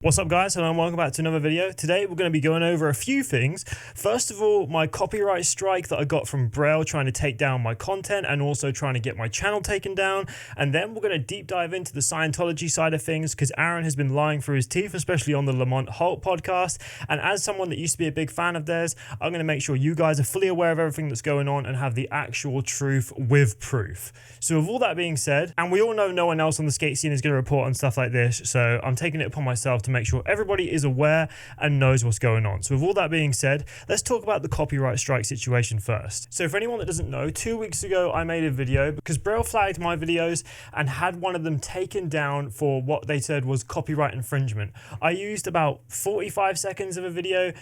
What's up guys, and welcome back to another video. Today we're going to be going over a few things. First of all, my copyright strike that I got from Braille trying to take down my content and also trying to get my channel taken down. And then we're going to deep dive into the Scientology side of things because Aaron has been lying through his teeth, especially on the Lamont Holt podcast. And as someone that used to be a big fan of theirs, I'm going to make sure you guys are fully aware of everything that's going on and have the actual truth with proof. So with all that being said, and we all know no one else on the skate scene is going to report on stuff like this, so I'm taking it upon myself to make sure everybody is aware and knows what's going on. So with all that being said, let's talk about the copyright strike situation first. So for anyone that doesn't know, 2 weeks ago I made a video because Braille flagged my videos and had one of them taken down for what they said was copyright infringement. I used about 45 seconds of a video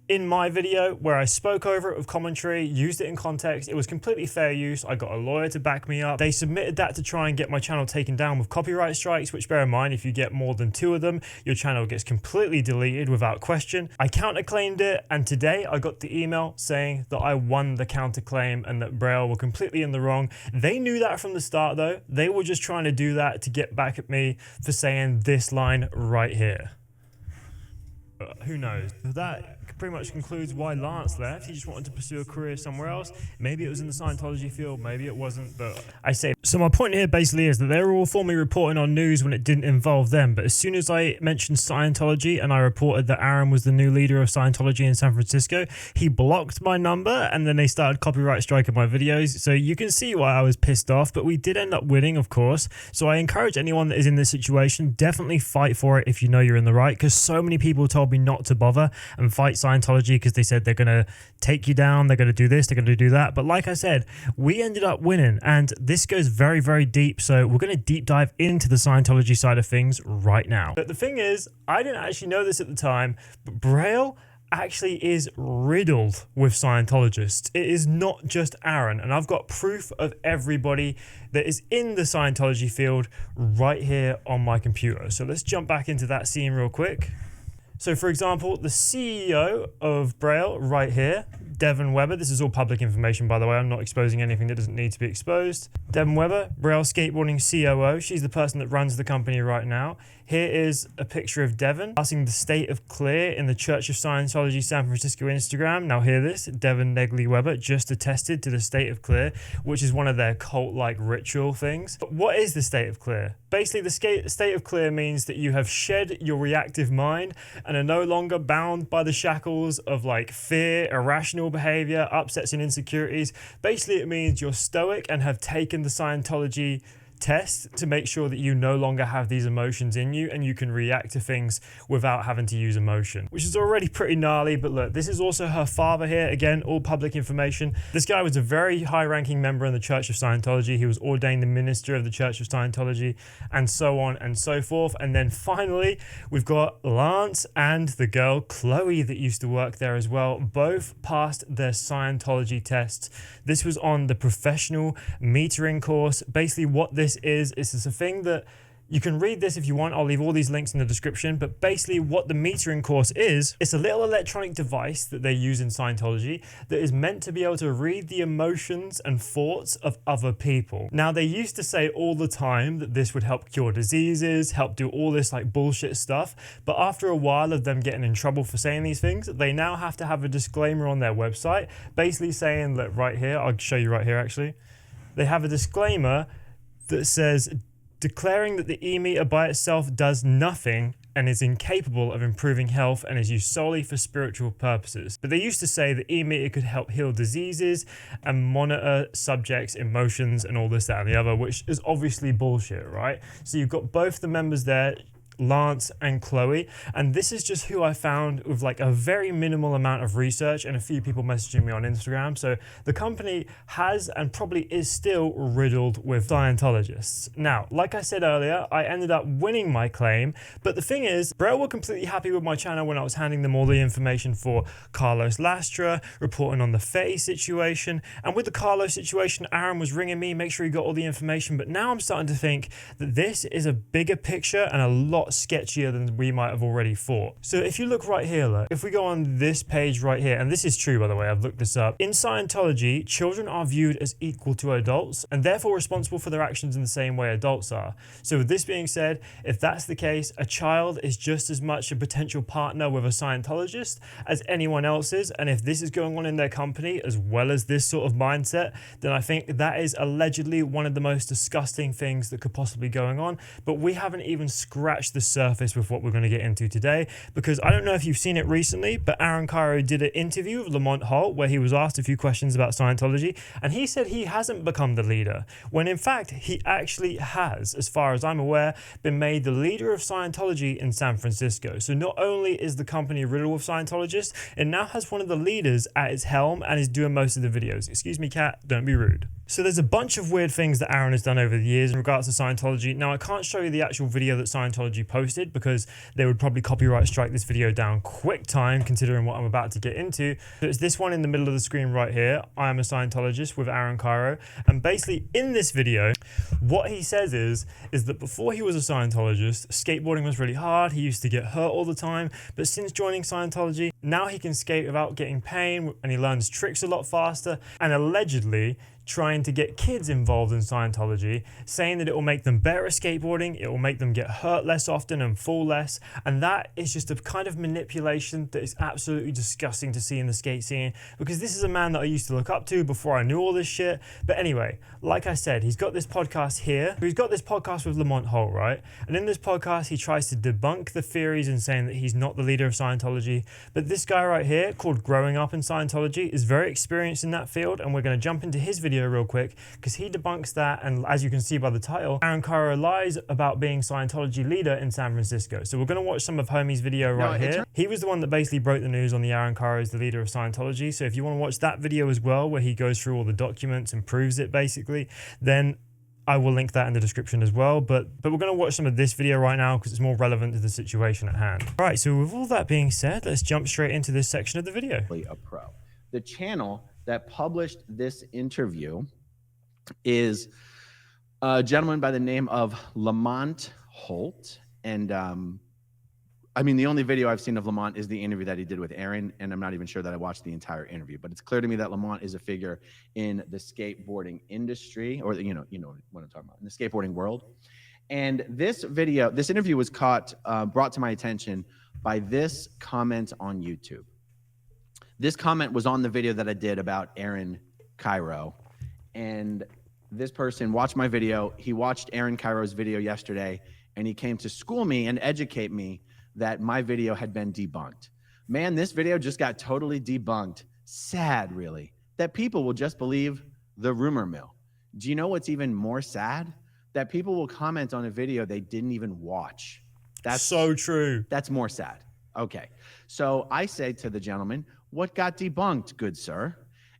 in my video where I spoke over it with commentary, used it in context. It was completely fair use. I got a lawyer to back me up. They submitted that to try and get my channel taken down with copyright strikes, which bear in mind, if you get more than 2 of them, your channel gets completely deleted without question. I counterclaimed it, and today I got the email saying that I won the counterclaim and that Braille were completely in the wrong. They knew that from the start though. They were just trying to do that to get back at me for saying this line right here. Who knows? That pretty much concludes why Lance left. He just wanted to pursue a career somewhere else. Maybe it was in the Scientology field, maybe it wasn't, but I say. So my point here basically is that they were all formally reporting on news when it didn't involve them, but as soon as I mentioned Scientology and I reported that Aaron was the new leader of Scientology in San Francisco, he blocked my number and then they started copyright striking my videos. So you can see why I was pissed off, but we did end up winning, of course. So I encourage anyone that is in this situation, definitely fight for it if you know you're in the right, because so many people told me not to bother and fight Scientology because they said they're going to take you down, they're going to do this, they're going to do that. But like I said, we ended up winning, and this goes very, very deep. So we're going to deep dive into the Scientology side of things right now. But the thing is, I didn't actually know this at the time, but Braille actually is riddled with Scientologists. It is not just Aaron, and I've got proof of everybody that is in the Scientology field right here on my computer. So let's jump back into that scene real quick. So for example, the CEO of Braille right here, Devin Weber. This is all public information, by the way. I'm not exposing anything that doesn't need to be exposed. Devin Weber, Braille Skateboarding COO. She's the person that runs the company right now. Here is a picture of Devin passing the state of clear in the Church of Scientology San Francisco Instagram. Now hear this, Devin Negley Weber just attested to the state of clear, which is one of their cult-like ritual things. But what is the state of clear? Basically, the state of clear means that you have shed your reactive mind and are no longer bound by the shackles of like fear, irrational behavior, upsets and insecurities. Basically, it means you're stoic and have taken the Scientology test to make sure that you no longer have these emotions in you and you can react to things without having to use emotion, which is already pretty gnarly. But look, this is also her father here. Again, all public information. This guy was a very high-ranking member in the Church of Scientology. He was ordained the minister of the Church of Scientology, and so on and so forth. And then finally, we've got Lance and the girl Chloe that used to work there as well. Both passed their Scientology tests. This was on the professional metering course. Basically, what this is a thing that you can read this if you want. I'll leave all these links in the description. But basically what the metering course is, it's a little electronic device that they use in Scientology that is meant to be able to read the emotions and thoughts of other people. Now, they used to say all the time that this would help cure diseases, help do all this like bullshit stuff. But after a while of them getting in trouble for saying these things, they now have to have a disclaimer on their website, basically saying that right here, I'll show you right here actually. They have a disclaimer that says, declaring that the e-meter by itself does nothing and is incapable of improving health and is used solely for spiritual purposes. But they used to say that e-meter could help heal diseases and monitor subjects' emotions and all this, that, and the other, which is obviously bullshit, right? So you've got both the members there, Lance and Chloe, and this is just who I found with like a very minimal amount of research and a few people messaging me on Instagram. So the company has and probably is still riddled with Scientologists. Now, like I said earlier, I ended up winning my claim, but the thing is, Braille were completely happy with my channel when I was handing them all the information for Carlos Lastra, reporting on the Fetty situation, and with the Carlos situation, Aaron was ringing me, make sure he got all the information, but now I'm starting to think that this is a bigger picture and a lot lot sketchier than we might have already thought. So if you look right here, look, if we go on this page right here, and this is true by the way, I've looked this up. In Scientology, children are viewed as equal to adults and therefore responsible for their actions in the same way adults are. So with this being said, if that's the case, a child is just as much a potential partner with a Scientologist as anyone else is. And if this is going on in their company as well as this sort of mindset, then I think that is allegedly one of the most disgusting things that could possibly be going on. But we haven't even scratched the surface with what we're going to get into today, because I don't know if you've seen it recently, but Aaron Kyro did an interview with Lamont Holt where he was asked a few questions about Scientology, and he said he hasn't become the leader, when in fact he actually has, as far as I'm aware, been made the leader of Scientology in San Francisco. So not only is the company riddled with Scientologists, it now has one of the leaders at its helm and is doing most of the videos. Excuse me, cat, don't be rude. So there's a bunch of weird things that Aaron has done over the years in regards to Scientology. Now, I can't show you the actual video that Scientology posted because they would probably copyright strike this video down quick time considering what I'm about to get into. So it's this one in the middle of the screen right here. I am a Scientologist with Aaron Kyro. And basically in this video, what he says is that before he was a Scientologist, skateboarding was really hard. He used to get hurt all the time. But since joining Scientology, now he can skate without getting pain and he learns tricks a lot faster. And allegedly, trying to get kids involved in Scientology, saying that it will make them better at skateboarding, it will make them get hurt less often and fall less, and that is just a kind of manipulation that is absolutely disgusting to see in the skate scene, because this is a man that I used to look up to before I knew all this shit. But anyway, like I said, he's got this podcast here, he's got this podcast with Lamont Holt, right? And in this podcast, he tries to debunk the theories and saying that he's not the leader of Scientology, but this guy right here, called Growing Up in Scientology, is very experienced in that field, and we're going to jump into his video real quick because he debunks that. And as you can see by the title, Aaron Kyro lies about being Scientology leader in San Francisco. So we're going to watch some of Homie's video right here. He was the one that basically broke the news on the Aaron Kyro is the leader of Scientology. So if you want to watch that video as well, where he goes through all the documents and proves it basically, then I will link that in the description as well. But we're going to watch some of this video right now because it's more relevant to the situation at hand. All right, so with all that being said, let's jump straight into this section of the video. A pro. The channel that published this interview is a gentleman by the name of Lamont Holt. And I mean, the only video I've seen of Lamont is the interview that he did with Aaron, and I'm not even sure that I watched the entire interview, but it's clear to me that Lamont is a figure in the skateboarding industry, or you know what I'm talking about, in the skateboarding world. And this interview was brought to my attention by this comment on YouTube. This comment was on the video that I did about Aaron Kyro, and this person watched my video. He watched Aaron Kyro's video yesterday, and he came to school me and educate me that my video had been debunked. Man, this video just got totally debunked. Sad, really, that people will just believe the rumor mill. Do you know what's even more sad? That people will comment on a video they didn't even watch. That's so true. That's more sad. Okay, so I say to the gentleman, "What got debunked, good sir?"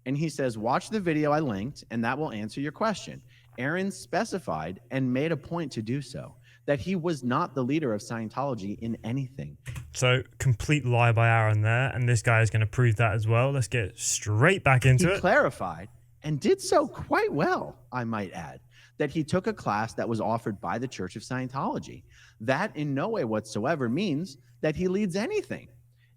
And he says, "Watch the video I linked, and that will answer your question." Aaron specified and made a point to do so, that he was not the leader of Scientology in anything. So, complete lie by Aaron there, and this guy is going to prove that as well. Let's get straight back into it. He clarified, and did so quite well, I might add, that he took a class that was offered by the Church of Scientology. That in no way whatsoever means that he leads anything.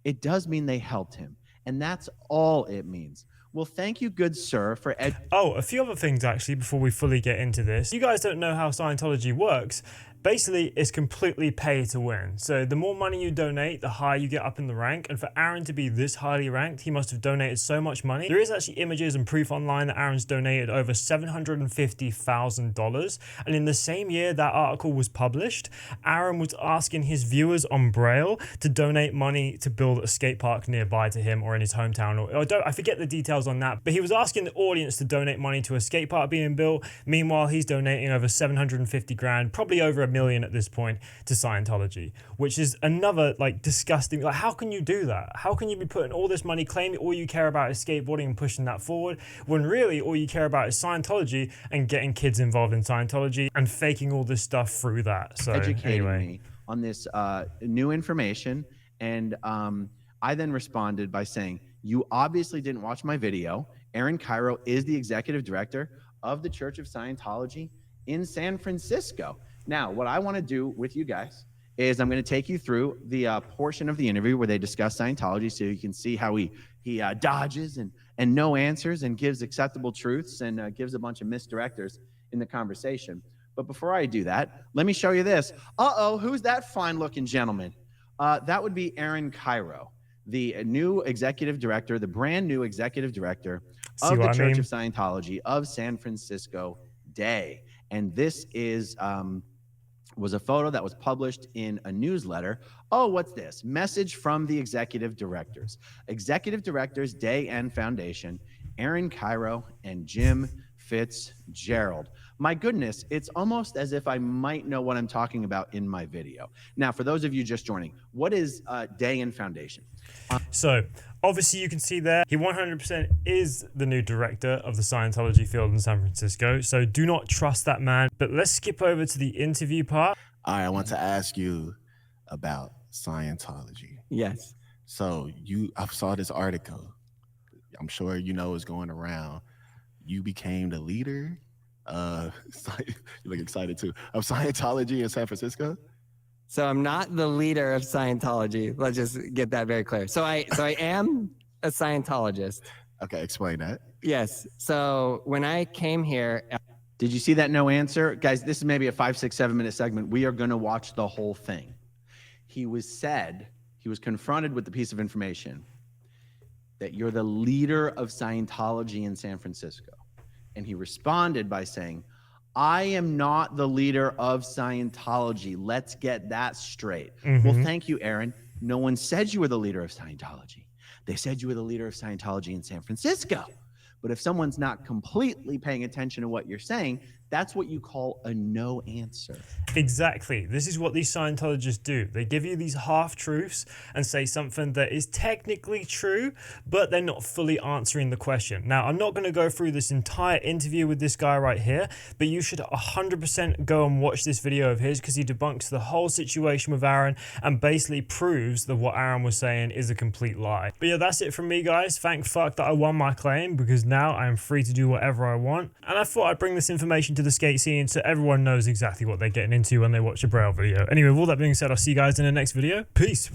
It does mean they helped him, and that's all it means. Well, thank you, good sir, for a few other things actually before we fully get into this. You guys don't know how Scientology works. Basically, it's completely pay to win. So the more money you donate, the higher you get up in the rank. And for Aaron to be this highly ranked, he must have donated so much money. There is actually images and proof online that Aaron's donated over $750,000. And in the same year that article was published, Aaron was asking his viewers on Braille to donate money to build a skate park nearby to him or in his hometown. I forget the details on that, but he was asking the audience to donate money to a skate park being built. Meanwhile, he's donating over 750 grand, probably over $1 million at this point, to Scientology, which is another like disgusting. Like, how can you do that? How can you be putting all this money, claiming all you care about is skateboarding and pushing that forward, when really all you care about is Scientology and getting kids involved in Scientology and faking all this stuff through that? So educating me on this new information, and I then responded by saying, "You obviously didn't watch my video. Aaron Kyro is the executive director of the Church of Scientology in San Francisco." Now, what I want to do with you guys is I'm going to take you through the portion of the interview where they discuss Scientology, so you can see how he dodges and no answers and gives acceptable truths and gives a bunch of misdirectors in the conversation. But before I do that, let me show you this. Uh-oh, who's that fine-looking gentleman? That would be Aaron Kyro, the new executive director, the brand new executive director of the Church of Scientology of San Francisco Day. And this is was a photo that was published in a newsletter. Oh, what's this? Message from the executive directors. Executive directors, Day and Foundation, Aaron Kyro and Jim Fitzgerald. My goodness, it's almost as if I might know what I'm talking about in my video. Now, for those of you just joining, what is Day and Foundation? So, obviously you can see there, he 100% is the new director of the Scientology field in San Francisco. So do not trust that man. But let's skip over to the interview part. All right, I want to ask you about Scientology. Yes. So I saw this article. I'm sure you know it's going around. You became the leader. You look excited too. Of Scientology in San Francisco. So I'm not the leader of Scientology. Let's just get that very clear. So I am a Scientologist. Okay, explain that. Yes. So when I came here, did you see that no answer? Guys, this is maybe a 5, 6, 7 minute segment. We are going to watch the whole thing. He was confronted with the piece of information that you're the leader of Scientology in San Francisco. And he responded by saying, I am not the leader of Scientology. Let's get that straight. Well, thank you, Aaron. No one said you were the leader of Scientology. They said you were the leader of Scientology in San Francisco. But if someone's not completely paying attention to what you're saying, that's what you call a no answer. Exactly. This is what these Scientologists do. They give you these half-truths and say something that is technically true, but they're not fully answering the question. Now, I'm not going to go through this entire interview with this guy right here, but you should 100% go and watch this video of his because he debunks the whole situation with Aaron and basically proves that what Aaron was saying is a complete lie. But yeah, that's it from me, guys. Thank fuck that I won my claim because now I am free to do whatever I want. And I thought I'd bring this information to the skate scene so everyone knows exactly what they're getting into when they watch a Braille video. Anyway, with all that being said, I'll see you guys in the next video. Peace.